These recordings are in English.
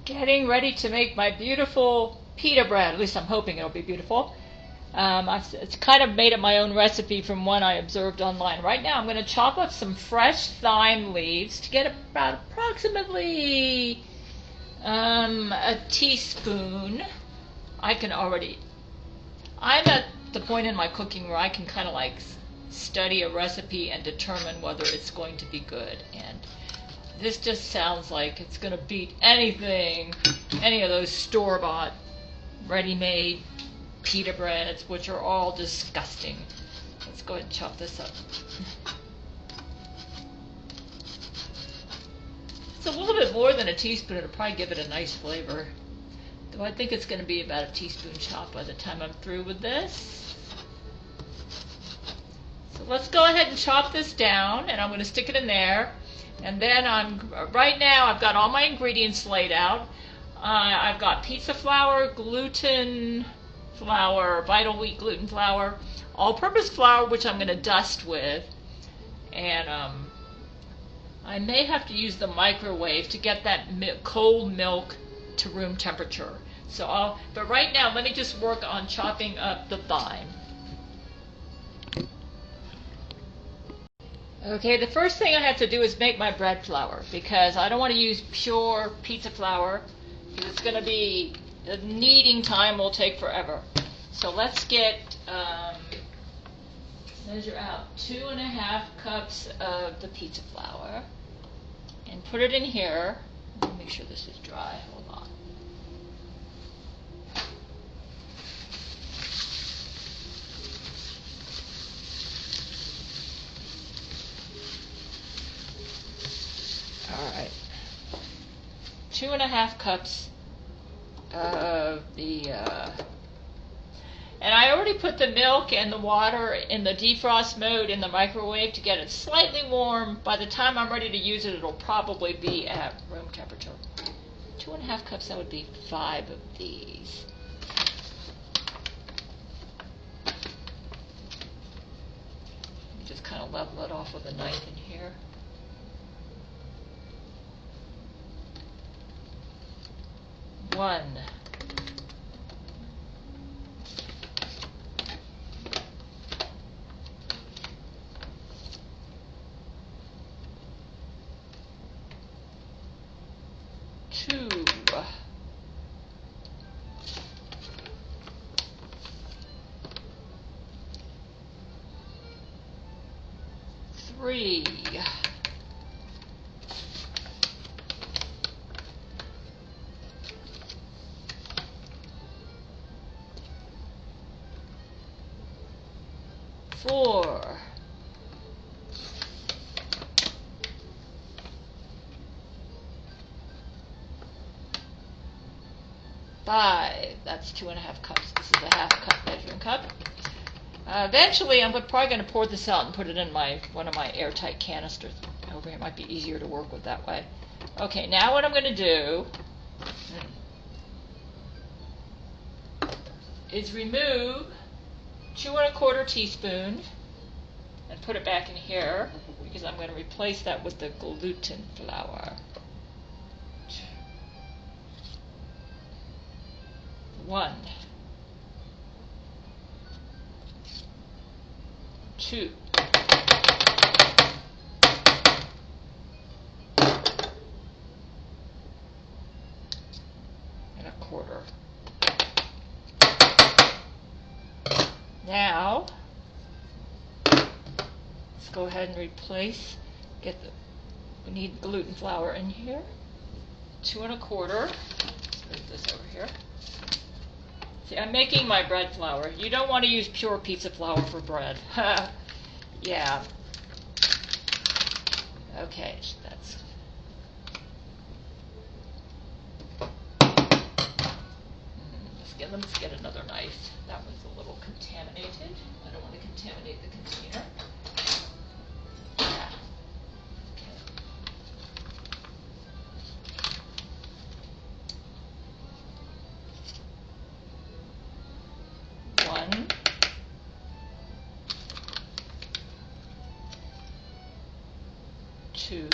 Getting ready to make my beautiful pita bread. At least I'm hoping it'll be beautiful. It's kind of made up my own recipe from one I observed online. Right now I'm going to chop up some fresh thyme leaves to get about approximately a teaspoon. I'm at the point in my cooking where I can kind of like study a recipe and determine whether it's going to be good. And this just sounds like it's going to beat anything, any of those store-bought, ready-made pita breads, which are all disgusting. Let's go ahead and chop this up. It's a little bit more than a teaspoon. It'll probably give it a nice flavor. Though I think it's going to be about a teaspoon chop by the time I'm through with this. So let's go ahead and chop this down, and I'm going to stick it in there. And then right now I've got all my ingredients laid out. I've got pizza flour, gluten flour, vital wheat gluten flour, all-purpose flour, which I'm going to dust with, and I may have to use the microwave to get that cold milk to room temperature. But right now let me just work on chopping up the thyme. Okay, the first thing I have to do is make my bread flour, because I don't want to use pure pizza flour, because it's going to be, the kneading time will take forever. So let's measure out 2.5 cups of the pizza flour and put it in here. Let me make sure this is dry. Hold on. Alright, 2.5 cups of the, and I already put the milk and the water in the defrost mode in the microwave to get it slightly warm. By the time I'm ready to use it, it'll probably be at room temperature. 2.5 cups, that would be 5 of these. Just kind of level it off with a knife in here. One. Two. Three. 4. 5. That's 2.5 cups. This is a 1/2 cup measuring cup. Eventually, I'm probably going to pour this out and put it in one of my airtight canisters over here. It might be easier to work with that way. Okay, now what I'm going to do is remove 2¼ teaspoon and put it back in here, because I'm going to replace that with the gluten flour. 1, 2, 1/4. Now, let's go ahead and replace, we need gluten flour in here. 2 1/4. Let's move this over here. See, I'm making my bread flour. You don't want to use pure pizza flour for bread. Yeah. Okay, that's... Let's get another knife. That was a little contaminated. I don't want to contaminate the container. Yeah. Okay. 1, 2,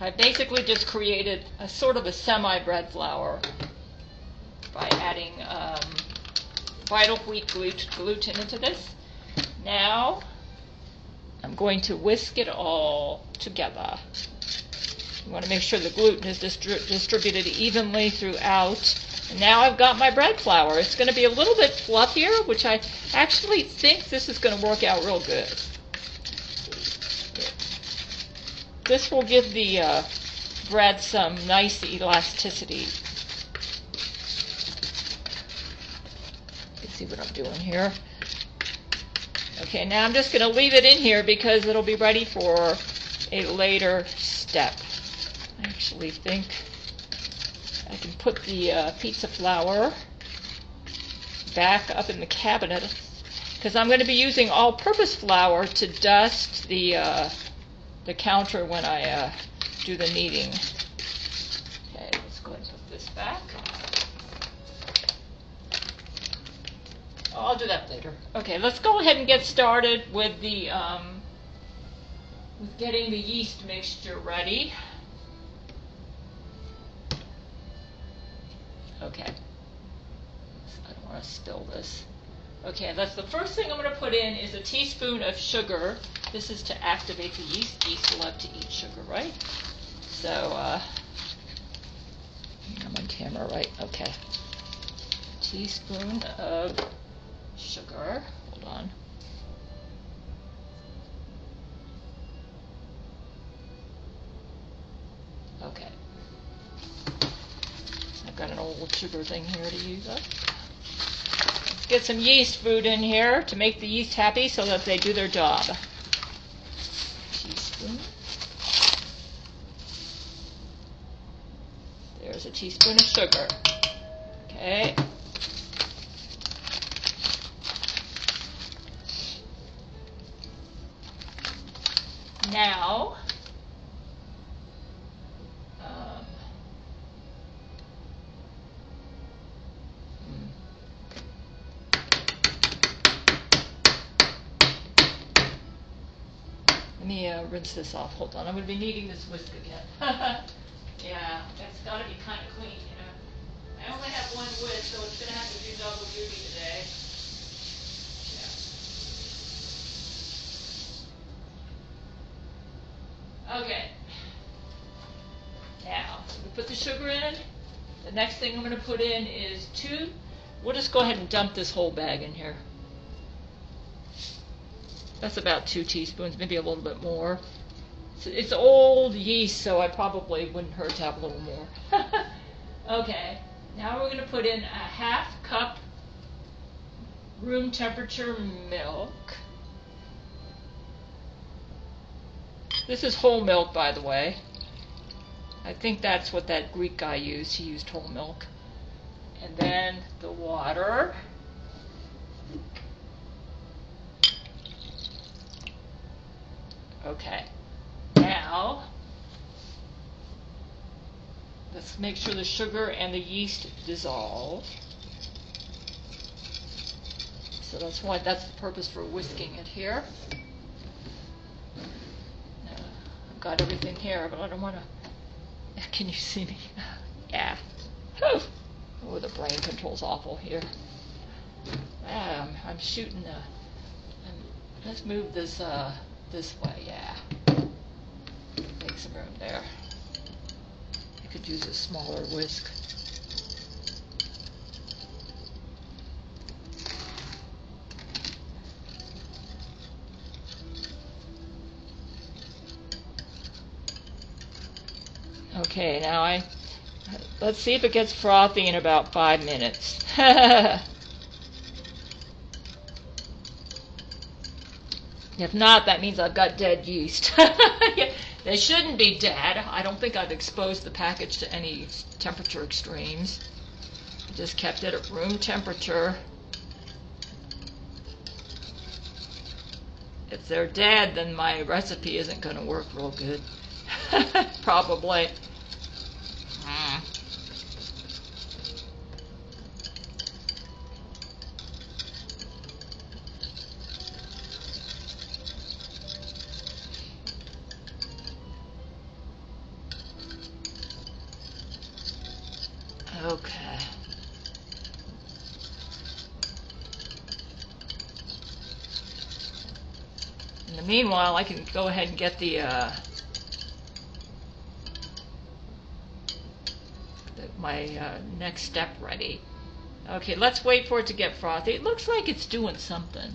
I basically just created a sort of a semi-bread flour by adding vital wheat gluten into this. Now I'm going to whisk it all together. You want to make sure the gluten is distributed evenly throughout. And now I've got my bread flour. It's going to be a little bit fluffier, which I actually think this is going to work out real good. This will give the bread some nice elasticity. You can see what I'm doing here. Okay, now I'm just going to leave it in here because it'll be ready for a later step. I actually think I can put the pizza flour back up in the cabinet because I'm going to be using all-purpose flour to dust the counter when I do the kneading. Okay, let's go ahead and put this back. Oh, I'll do that later. Okay, let's go ahead and get started with the with getting the yeast mixture ready. Okay, I don't want to spill this. Okay, that's the first thing I'm going to put in is a teaspoon of sugar. This is to activate the yeast. Yeast love to eat sugar, right? So, I'm on camera, right? Okay. Teaspoon of sugar. Hold on. Okay. I've got an old sugar thing here to use up. Let's get some yeast food in here to make the yeast happy so that they do their job. Teaspoon. There's a teaspoon of sugar. Okay. Now, let me rinse this off. Hold on, I'm going to be needing this whisk again. Yeah, it's got to be kind of clean, you know. I only have one whisk, so it's going to have to do double duty today. Yeah. Okay. Now, we put the sugar in. The next thing I'm going to put in is we'll just go ahead and dump this whole bag in here. That's about 2 teaspoons, maybe a little bit more. It's old yeast, so I probably wouldn't hurt to have a little more. Okay, now we're going to put in a 1/2 cup room temperature milk. This is whole milk, by the way. I think that's what that Greek guy used. He used whole milk. And then the water. Okay. Now, let's make sure the sugar and the yeast dissolve. So that's the purpose for whisking it here. I've got everything here, but I don't want to. Can you see me? Yeah. Oh, the brain control's awful here. I'm shooting let's move this this way, yeah. Make some room there. I could use a smaller whisk. Okay, now let's see if it gets frothy in about 5 minutes. If not, that means I've got dead yeast. They shouldn't be dead. I don't think I've exposed the package to any temperature extremes. I just kept it at room temperature. If they're dead, then my recipe isn't going to work real good. Probably. meanwhile, I can go ahead and get my next step ready. Okay, let's wait for it to get frothy. It looks like it's doing something.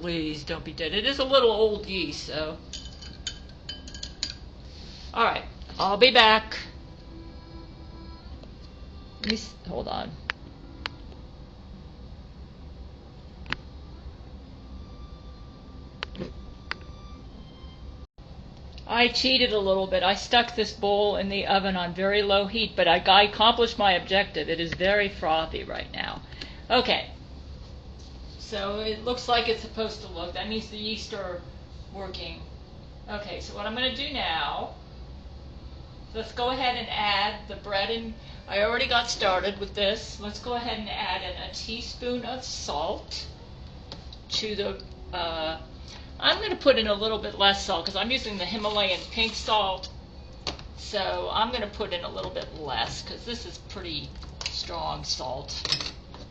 Please don't be dead. It is a little old yeast, so. Alright, I'll be back. Hold on. I cheated a little bit. I stuck this bowl in the oven on very low heat, but I accomplished my objective. It is very frothy right now. Okay. So it looks like it's supposed to look. That means the yeast are working. Okay, so what I'm going to do now, let's go ahead and add the bread in. I already got started with this. Let's go ahead and add in a teaspoon of salt to the, I'm going to put in a little bit less salt because I'm using the Himalayan pink salt. So I'm going to put in a little bit less because this is pretty strong salt.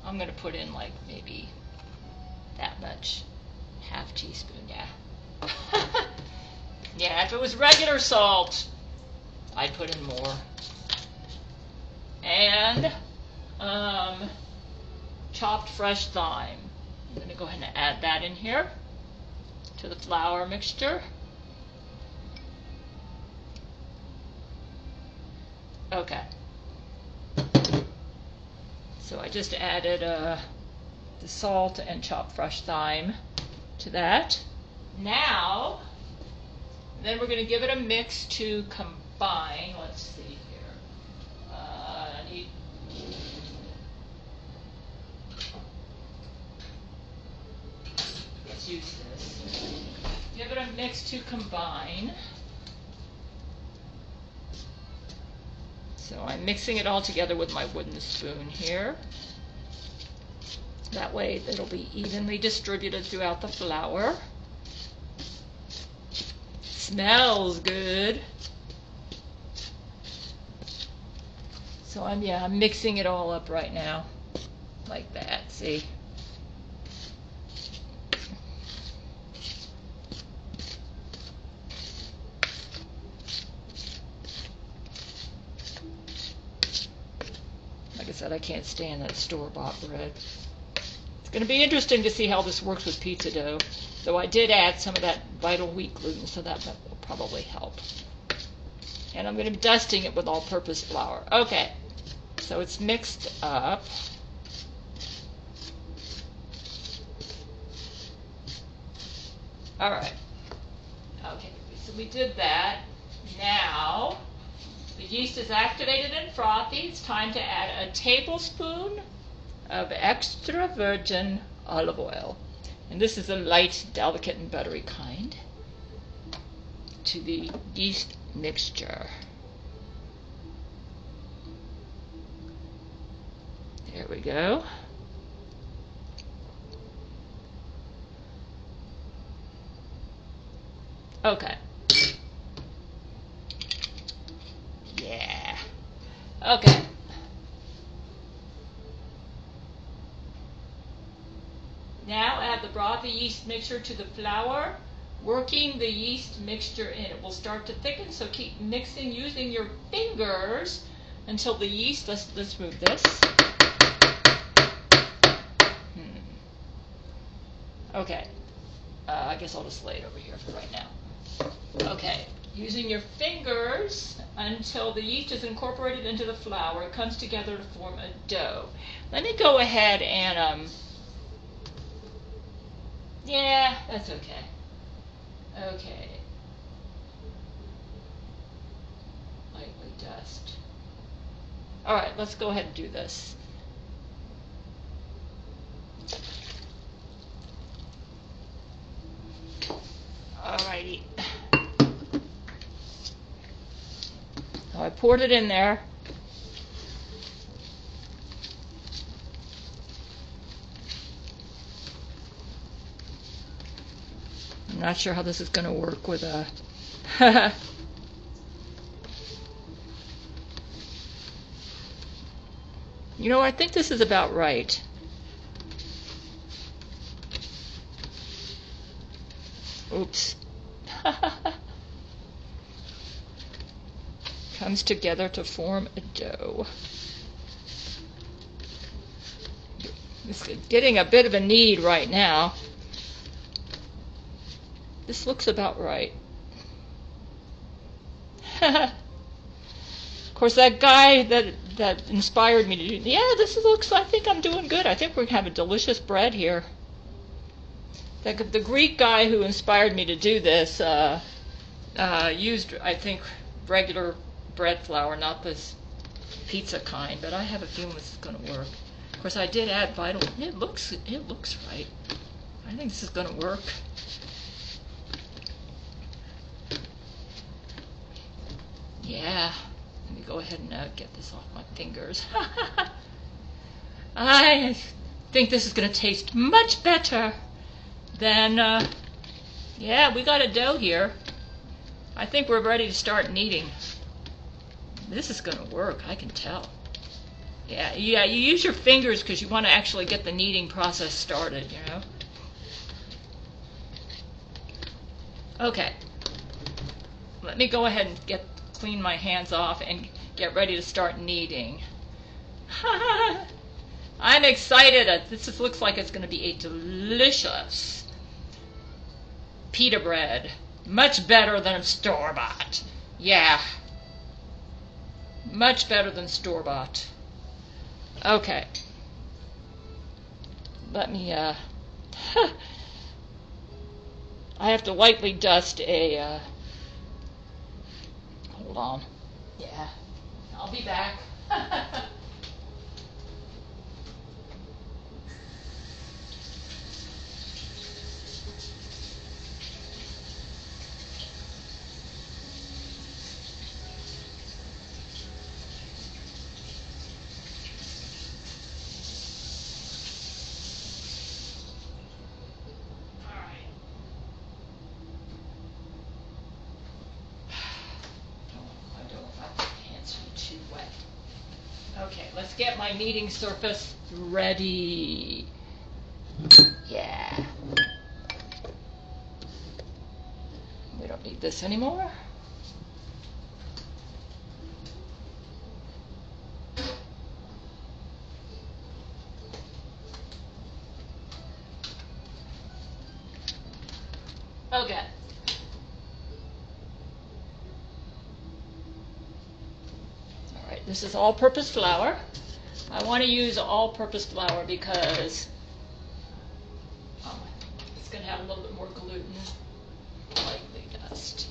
I'm going to put in like maybe that much, half teaspoon, yeah. Yeah, if it was regular salt, I'd put in more. And chopped fresh thyme. I'm going to go ahead and add that in here to the flour mixture. Okay. So I just added the salt and chopped fresh thyme to that. Now, then we're going to give it a mix to combine. Let's see here. Let's use this. Give it a mix to combine. So I'm mixing it all together with my wooden spoon here. That way it'll be evenly distributed throughout the flour. Smells good. So I'm mixing it all up right now. Like that, see? Like I said, I can't stand that store-bought bread. It's going to be interesting to see how this works with pizza dough. Though I did add some of that vital wheat gluten, so that will probably help. And I'm going to be dusting it with all-purpose flour. Okay, so it's mixed up. All right. Okay, so we did that. Now, the yeast is activated and frothy. It's time to add a tablespoon of extra virgin olive oil. And this is a light, delicate, and buttery kind, to the yeast mixture. There we go. Okay. Yeah. Okay. Now add the brothy yeast mixture to the flour, working the yeast mixture in. It will start to thicken, so keep mixing using your fingers until the yeast, let's move this. Okay. I guess I'll just lay it over here for right now. Okay, using your fingers until the yeast is incorporated into the flour. It comes together to form a dough. Let me go ahead and, yeah, that's okay. Okay. Lightly dust. All right, let's go ahead and do this. Alrighty. So I poured it in there. I'm not sure how this is going to work with a... You know, I think this is about right. Oops. Comes together to form a dough. It's getting a bit of a knead right now. This looks about right. Of course, that guy that inspired me to do, yeah, this looks, I think I'm doing good. I think we're going to have a delicious bread here. The Greek guy who inspired me to do this used, I think, regular bread flour, not this pizza kind, but I have a feeling this is going to work. Of course, I did add vital. It looks right. I think this is going to work. Yeah. Let me go ahead and get this off my fingers. I think this is going to taste much better than, yeah, we got a dough here. I think we're ready to start kneading. This is going to work, I can tell. Yeah, you use your fingers because you want to actually get the kneading process started, you know. Okay. Let me go ahead and clean my hands off and get ready to start kneading. I'm excited. This looks like it's going to be a delicious pita bread. Much better than store-bought. Yeah. Much better than store-bought. Okay. Let me, I have to lightly dust a, hold on. Yeah. I'll be back. Okay, let's get my kneading surface ready. Yeah. We don't need this anymore. Okay. This is all-purpose flour. I want to use all-purpose flour because it's going to have a little bit more gluten. Lightly dust.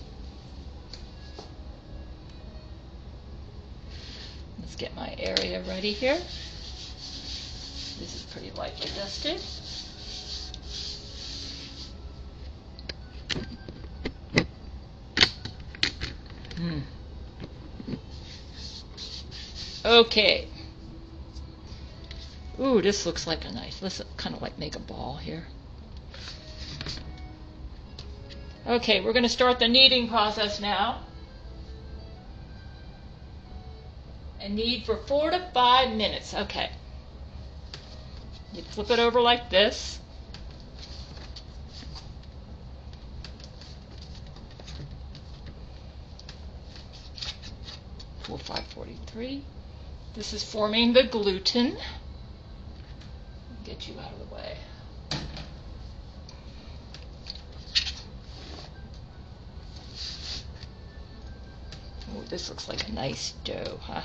Let's get my area ready here. This is pretty lightly dusted. Okay. Ooh, this looks like a nice, let's kind of like make a ball here. Okay, we're going to start the kneading process now. And knead for 4 to 5 minutes. Okay. You flip it over like this. Pull 543. This is forming the gluten. Get you out of the way. Oh, this looks like a nice dough, huh?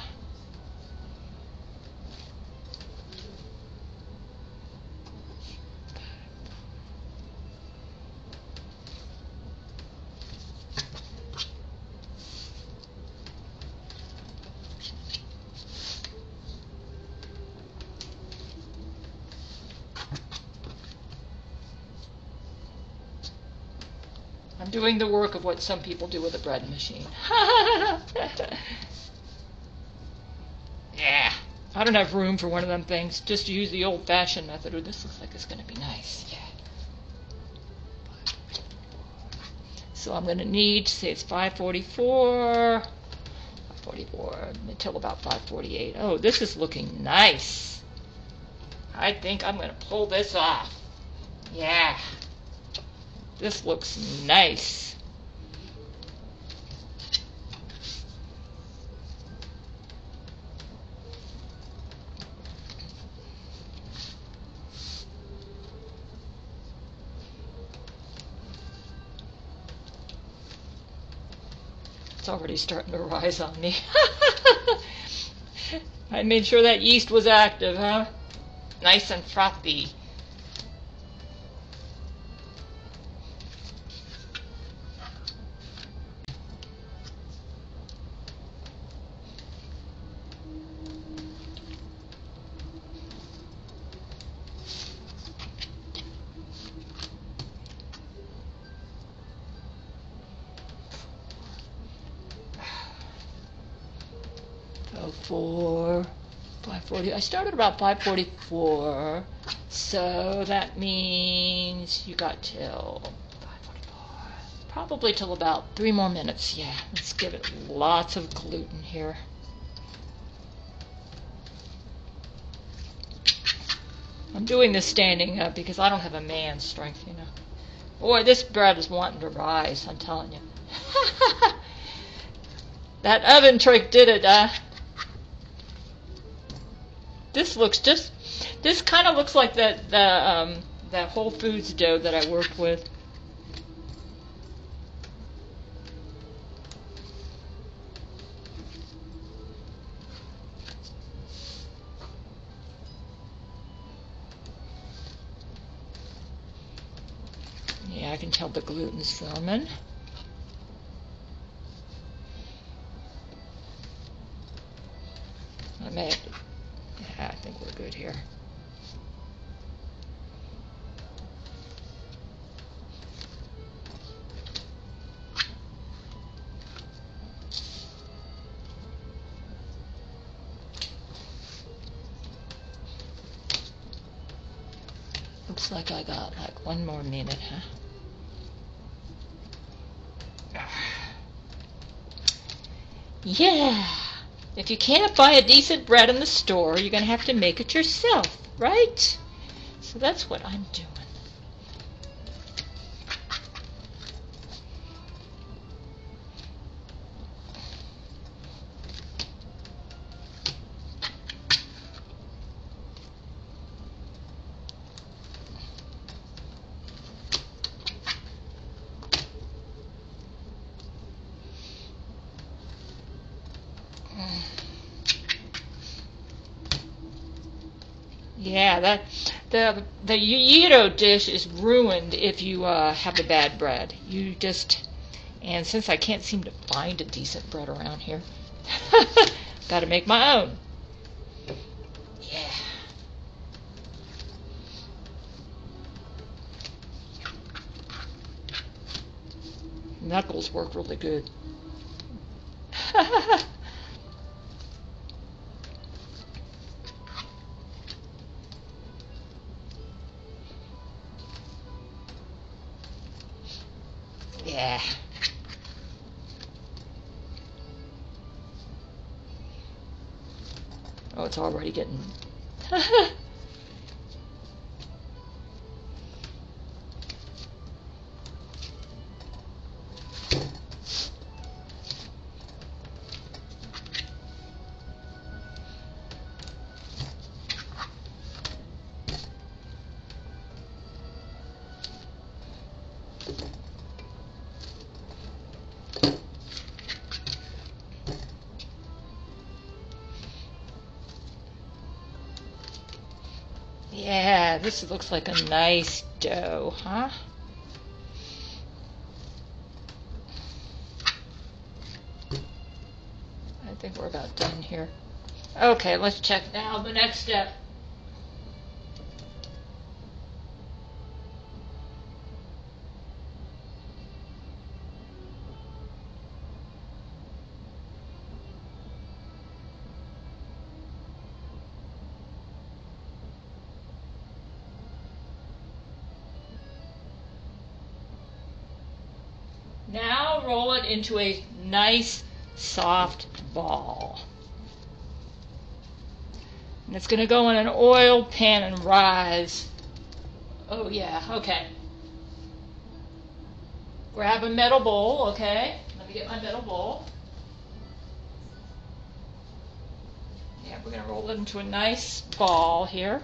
I'm doing the work of what some people do with a bread machine. Yeah, I don't have room for one of them things. Just use the old-fashioned method. Oh, this looks like it's going to be nice. Yeah. So I'm going to knead, say it's 544 until about 548. Oh, this is looking nice. I think I'm going to pull this off. Yeah. This looks nice. It's already starting to rise on me. I made sure that yeast was active, huh? Nice and frothy. Oh, 5:40. I started about 5:44, so that means you got till 5:44. Probably till about 3 more minutes. Yeah, let's give it lots of gluten here. I'm doing this standing up because I don't have a man's strength, you know. Boy, this bread is wanting to rise, I'm telling you. That oven trick did it, This kind of looks like that Whole Foods dough that I worked with. Yeah, I can tell the gluten's forming. Yeah, I think we're good here. Looks like I got like 1 more minute, huh? Yeah. If you can't buy a decent bread in the store, you're going to have to make it yourself, right? So that's what I'm doing. Yeah, the gyro dish is ruined if you have the bad bread. And since I can't seem to find a decent bread around here, got to make my own. Yeah. Knuckles work really good. Yeah. Oh, it's already getting... Yeah, this looks like a nice dough, huh? I think we're about done here. Okay, let's check now the next step. Now roll it into a nice soft ball. And it's going to go in an oil pan and rise. Oh yeah, okay. Grab a metal bowl, okay? Let me get my metal bowl. Yeah, we're going to roll it into a nice ball here.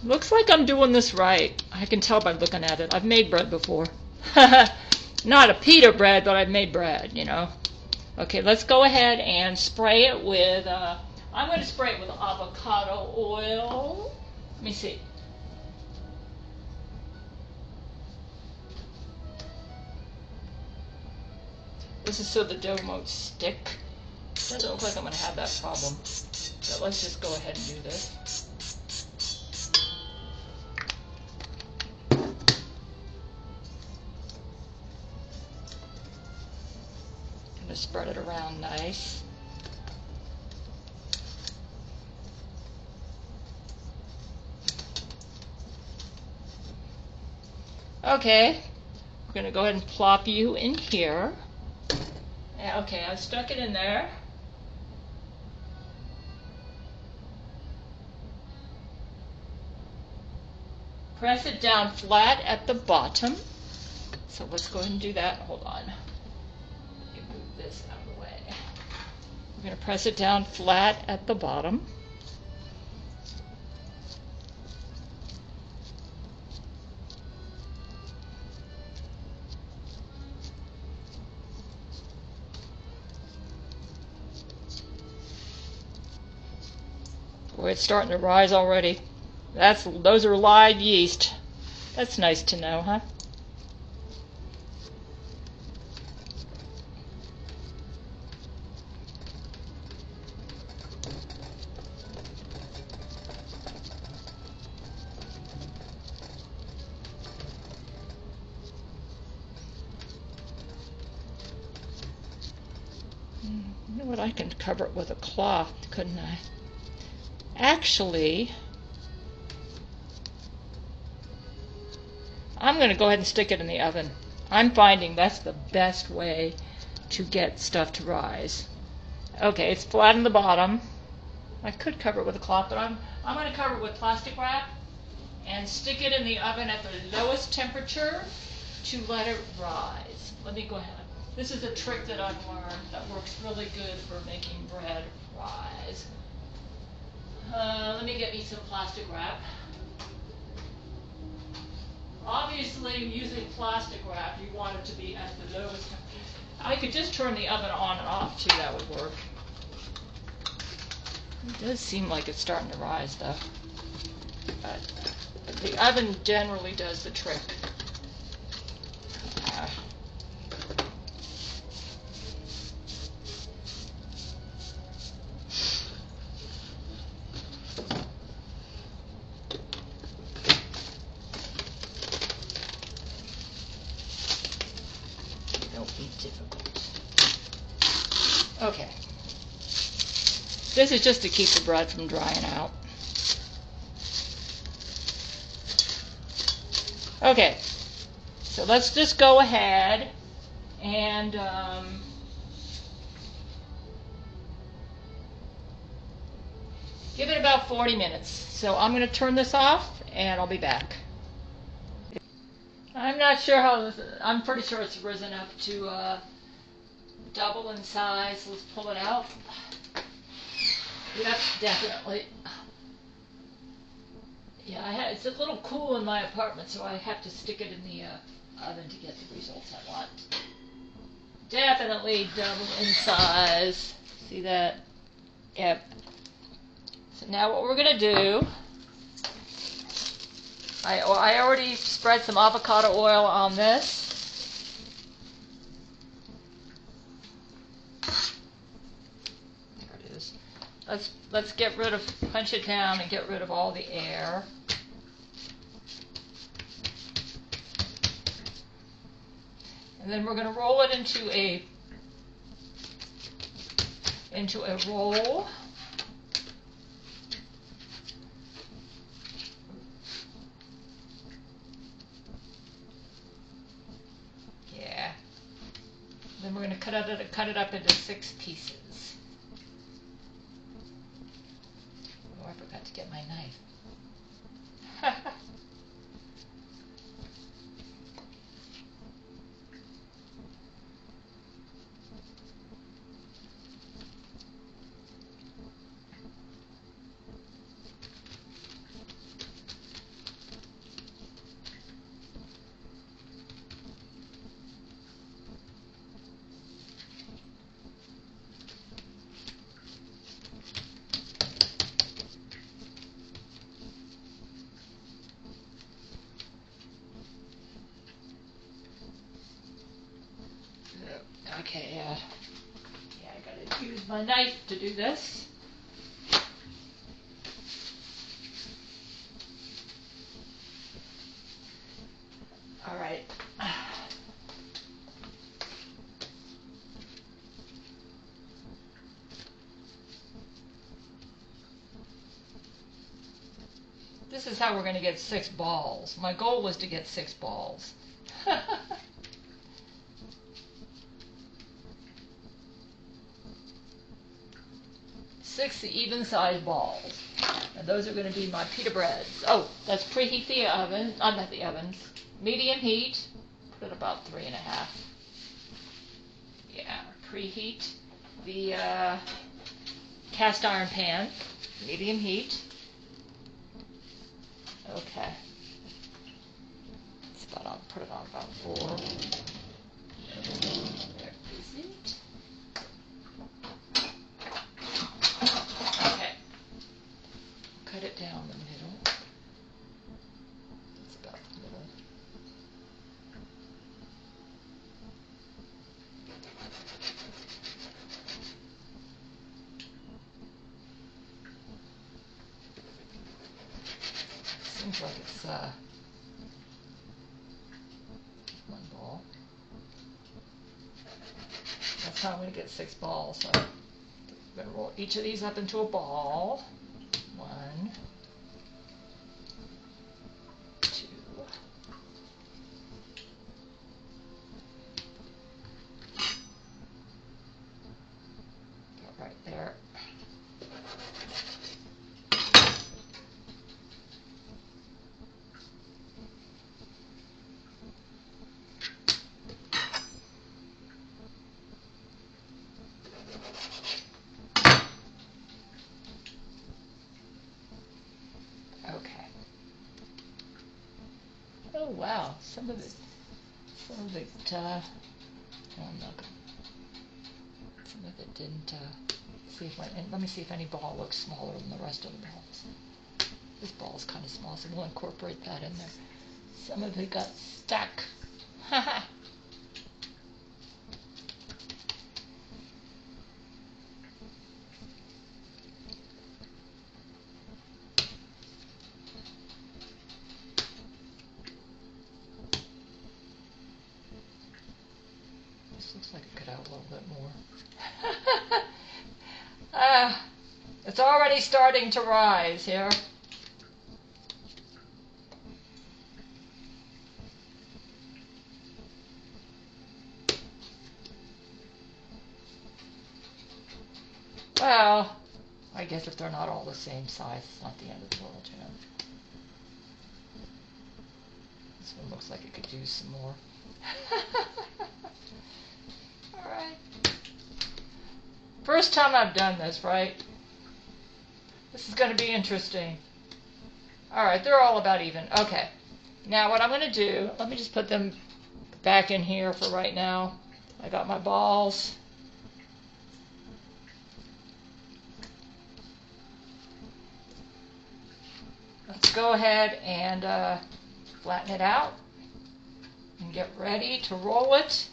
Looks like I'm doing this right. I can tell by looking at it. I've made bread before. Not a pita bread, but I've made bread, you know. Okay, let's go ahead and spray it with, I'm going to spray it with avocado oil. Let me see. This is so the dough won't stick. Doesn't look like I'm going to have that problem. So let's just go ahead and do this. Spread it around nice. Okay, we're going to go ahead and plop you in here. Okay, I stuck it in there. Press it down flat at the bottom. So let's go ahead and do that. Hold on. Move this out of the way. We're going to press it down flat at the bottom. Boy, it's starting to rise already. Those are live yeast. That's nice to know, huh? You know what? I can cover it with a cloth, couldn't I? Actually, I'm going to go ahead and stick it in the oven. I'm finding that's the best way to get stuff to rise. Okay, it's flat on the bottom. I could cover it with a cloth, but I'm going to cover it with plastic wrap and stick it in the oven at the lowest temperature to let it rise. Let me go ahead. This is a trick that I've learned that works really good for making bread rise. Let me get me some plastic wrap. Obviously, using plastic wrap, you want it to be at the lowest temperature. I could just turn the oven on and off too, that would work. It does seem like it's starting to rise though. But the oven generally does the trick. Difficult. Okay. This is just to keep the bread from drying out. Okay. So let's just go ahead and give it about 40 minutes. So I'm going to turn this off and I'll be back. I'm not sure how this is. I'm pretty sure it's risen up to double in size. Let's pull it out. Yep, definitely. Yeah, it's a little cool in my apartment, so I have to stick it in the oven to get the results I want. Definitely double in size. See that? Yep. So now what we're going to do, I already spread some avocado oil on this. There it is. Let's get rid of, punch it down and get rid of all the air. And then we're going to roll it into a roll. Yeah. Then we're going to cut it up into 6 pieces. Oh, I forgot to get my knife. Okay, yeah, I gotta use my knife to do this. All right. This is how we're going to get 6 balls. My goal was to get 6 balls. 6 even-sized balls. And those are going to be my pita breads. Oh, let's preheat the oven. Not the ovens. Medium heat. Put it about 3.5. Yeah, preheat the cast iron pan. Medium heat. Okay. I'll put it on about 4. There is it. Okay. Cut it down the middle. It's about the middle. Seems like it's one ball. That's how I'm going to get 6 balls. So I'm going to roll each of these up into a ball. 1, 2. About right there. Okay. Oh wow, some of it, oh no, some of it didn't, see if and let me see if any ball looks smaller than the rest of the balls. This ball is kind of small, so we'll incorporate that in there. Some of it got stuck. Haha. This looks like it could out a little bit more. It's already starting to rise here. Well, I guess if they're not all the same size, it's not the end of the world, you know. This one looks like it could use some more. Alright. First time I've done this, right? This is going to be interesting. Alright, they're all about even. Okay. Now what I'm going to do, let me just put them back in here for right now. I got my balls. Let's go ahead and flatten it out and get ready to roll it.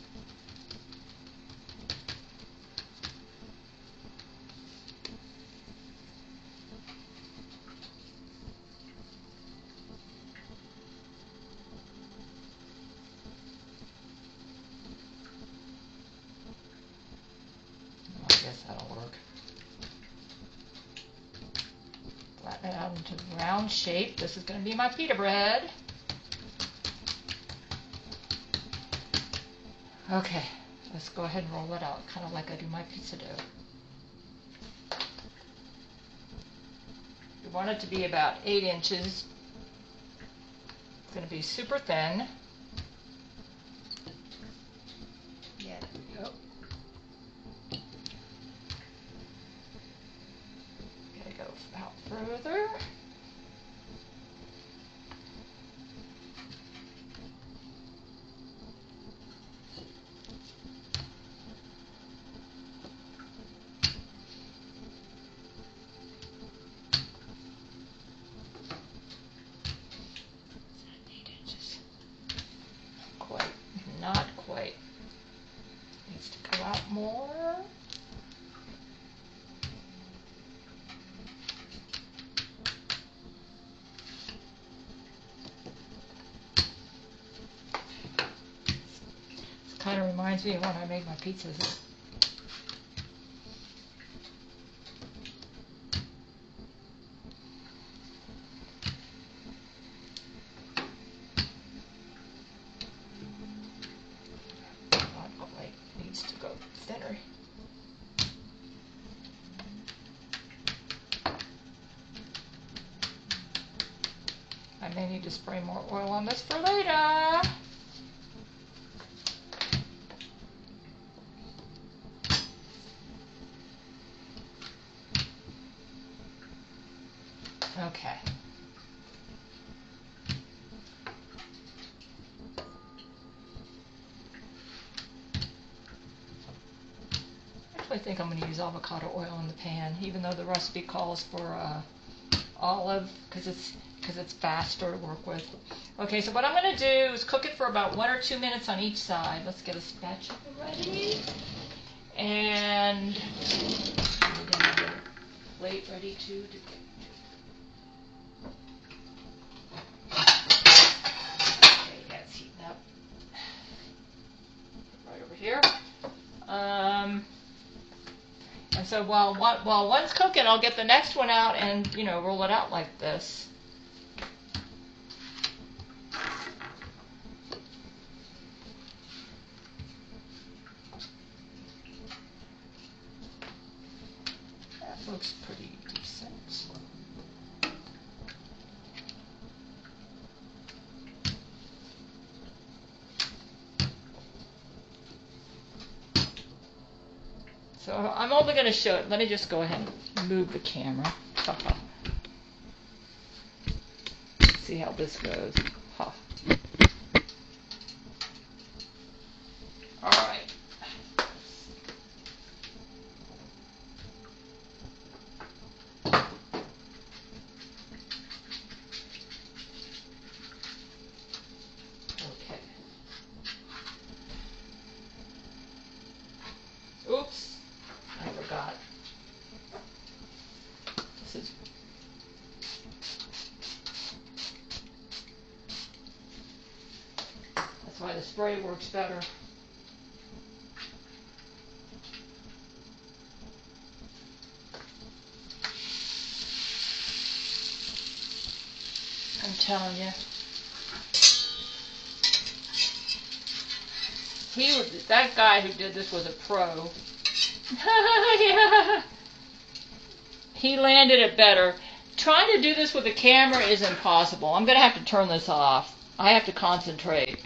I guess that'll work. Flatten it out into a round shape. This is going to be my pita bread. Okay, let's go ahead and roll it out, kind of like I do my pizza dough. You want it to be about 8 inches going to be super thin. Yeah, there we go. Gotta go out further. Not quite. Needs to go out more. This kind of reminds me of when I made my pizzas. To go thinner. I may need to spray more oil on this for later. Okay. I think I'm going to use avocado oil in the pan, even though the recipe calls for olive, because it's faster to work with. Okay, so what I'm going to do is cook it for about 1 or 2 minutes on each side. Let's get a spatula ready, and we're going to have a plate ready to get. Okay, that's heating up. Right over here. And so while one's cooking, I'll get the next one out and, roll it out like this. That looks pretty decent. So I'm only going to show it. Let me just go ahead and move the camera. See how this goes. Huh. All right. Okay. Oops. I forgot. That's why the spray works better. I'm telling you. That guy who did this was a pro. Yeah. He landed it better. Trying to do this with a camera is impossible. I'm going to have to turn this off. I have to concentrate.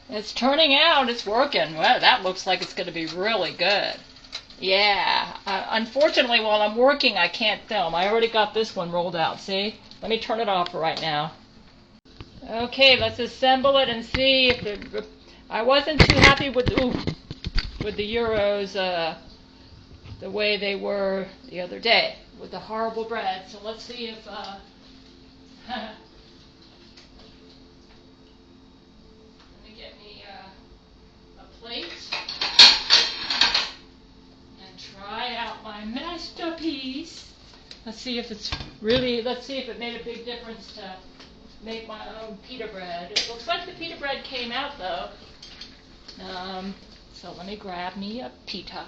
It's turning out. It's working. Well, that looks like it's going to be really good. Yeah. Unfortunately, while I'm working, I can't film. I already got this one rolled out. See? Let me turn it off for right now. Okay, let's assemble it and see if I wasn't too happy with the Euros the way they were the other day with the horrible bread. So let's see if let me get me a plate and try out my masterpiece. Let's see if it made a big difference to make my own pita bread. It looks like the pita bread came out though. So let me grab me a pita.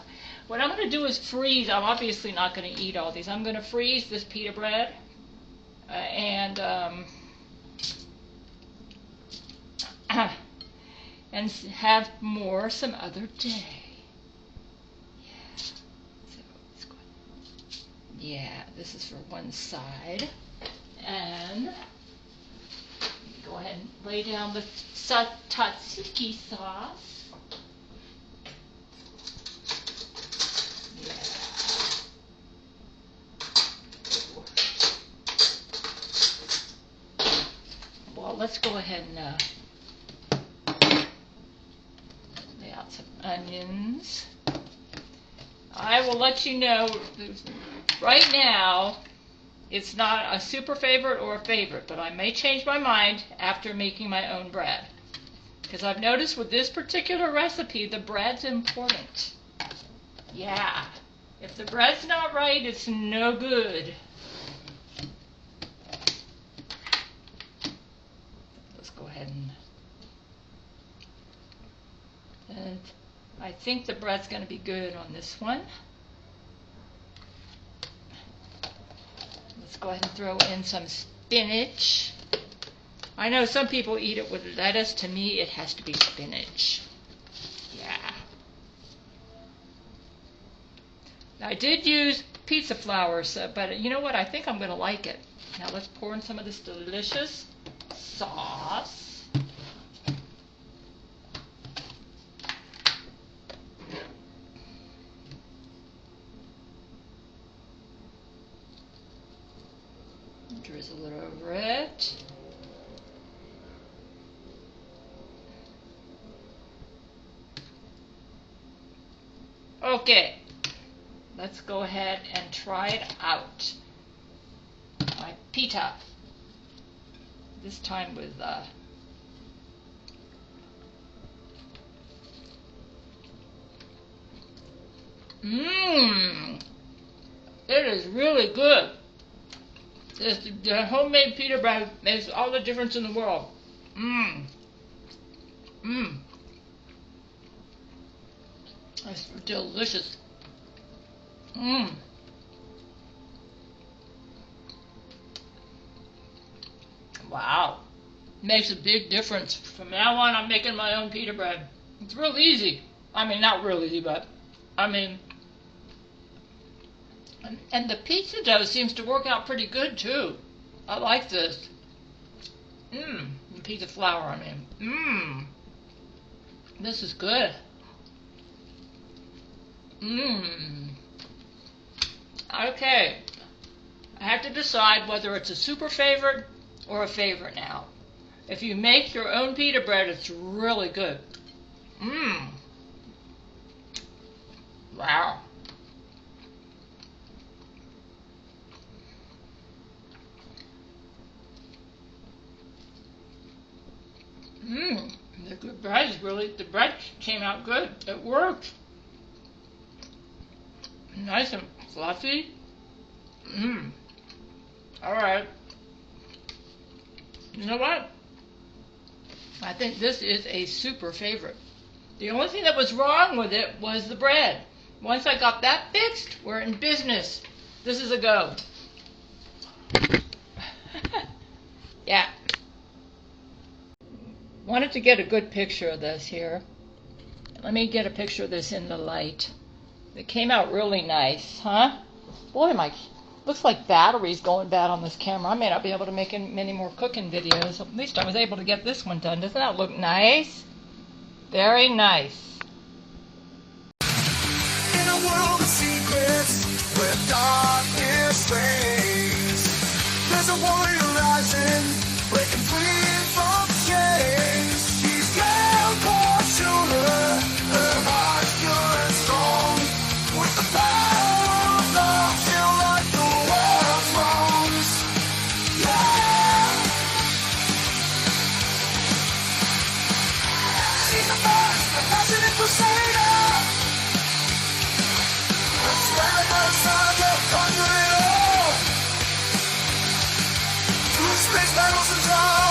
What I'm going to do is freeze. I'm obviously not going to eat all these. I'm going to freeze this pita bread and have more some other day. Yeah. So let's go. Yeah, this is for one side. And go ahead and lay down the tzatziki sauce. Yeah. Well, let's go ahead and lay out some onions. I will let you know right now. It's not a super favorite or a favorite, but I may change my mind after making my own bread. Because I've noticed with this particular recipe, the bread's important. Yeah. If the bread's not right, it's no good. Let's go ahead and I think the bread's going to be good on this one. Let's go ahead and throw in some spinach. I know some people eat it with lettuce. To me, it has to be spinach. Yeah. I did use pizza flour, but you know what? I think I'm going to like it. Now let's pour in some of this delicious sauce. Drizzle it over it. Okay, let's go ahead and try it out. My pita. This time with it is really good. The homemade pita bread makes all the difference in the world. It's delicious. Wow. Makes a big difference. From now on, I'm making my own pita bread. It's real easy. I mean, not real easy, but I mean, and the pizza dough seems to work out pretty good too. I like this. The pizza flour, I mean. This is good. Okay. I have to decide whether it's a super favorite or a favorite now. If you make your own pita bread, it's really good. Wow. The bread came out good. It worked. Nice and fluffy. Alright. You know what? I think this is a super favorite. The only thing that was wrong with it was the bread. Once I got that fixed, we're in business. This is a go. Yeah. Wanted to get a good picture of this here. Let me get a picture of this in the light. It came out really nice, huh? Boy, looks like battery's going bad on this camera. I may not be able to make many more cooking videos. At least I was able to get this one done. Doesn't that look nice? Very nice. In a world of secrets, where darkness reigns, there's a warrior rising, breaking free from chains. She's Gail Schuler, her heart pure and strong. With the power of love, she'll right the world's wrongs. Yeah. She's the first, a passionate crusader. Stand by the side of conquer it all. Through space battles and trials.